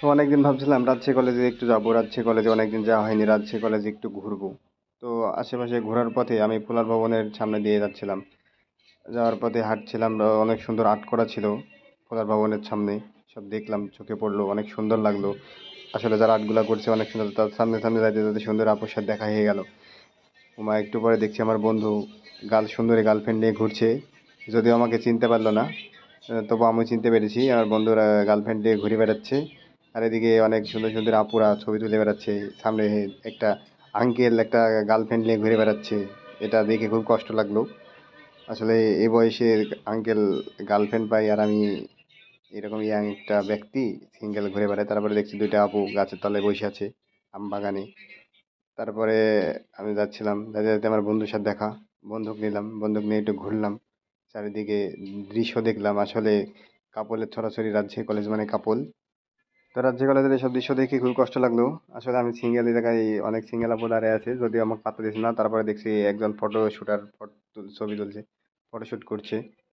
তো অনেকদিন ভাবছিলাম রাজশাহী কলেজে একটু যাবো, রাজশাহী কলেজে অনেকদিন যাওয়া হয়নি, রাজশাহী কলেজে একটু ঘুরবো। তো আশেপাশে ঘোরার পথে আমি ফুলার ভবনের সামনে দিয়ে যাচ্ছিলাম। যাওয়ার পথে হাঁটছিলাম, অনেক সুন্দর আর্ট করা ছিল ফুলার ভবনের সামনে। সব দেখলাম, চোখে পড়লো, অনেক সুন্দর লাগলো। আসলে যারা আর্টগুলা করছে অনেক সুন্দর, তার সামনে সামনে যাইতে যাইতে সুন্দর আপুর সাথে দেখা হয়ে গেল। ওমা, একটু পরে দেখছি আমার বন্ধু সুন্দরী গার্লফ্রেন্ড নিয়ে ঘুরছে। যদিও আমাকে চিনতে পারলো না, তবু আমি চিনতে পেরেছি আমার বন্ধুর গার্লফ্রেন্ড নিয়ে ঘুরে বেড়াচ্ছে। আর এদিকে অনেক সুন্দর সুন্দর আপুরা ছবি তুলে বেড়াচ্ছে। সামনে একটা আঙ্কেল একটা গার্লফ্রেন্ড নিয়ে ঘুরে বেড়াচ্ছে। এটা দেখে খুব কষ্ট লাগলো। আসলে এই বয়সে আঙ্কেল গার্লফ্রেন্ড পাই, আর আমি এরকম ইয়াং একটা ব্যক্তি সিঙ্গেল ঘুরে বেড়াই। তারপরে দেখছি দুইটা আপু গাছের তলায় বসে আছে আম বাগানে। তারপরে আমি যাচ্ছিলাম, যেতে যেতে আমার বন্ধুর সাথে দেখা। বন্দুক নিলাম, বন্দুক নিয়ে একটু ঘুরলাম, চারিদিকে দৃশ্য দেখলাম। আসলে কাপলের ছড়াছড়ি, রাজশাহী কলেজ মানে কাপল। তো রাজশাহী কলেজের এইসব দৃশ্য দেখে খুব কষ্ট লাগলো। আসলে আমি সিঙ্গেল, এই জায়গায় অনেক সিঙ্গেল আপু দাঁড়িয়ে আছে, যদিও আমাকে পাত্তা দিচ্ছে না। তারপরে দেখছি একজন ফটো শুটার ছবি তুলছে, ফটোশুট করছে।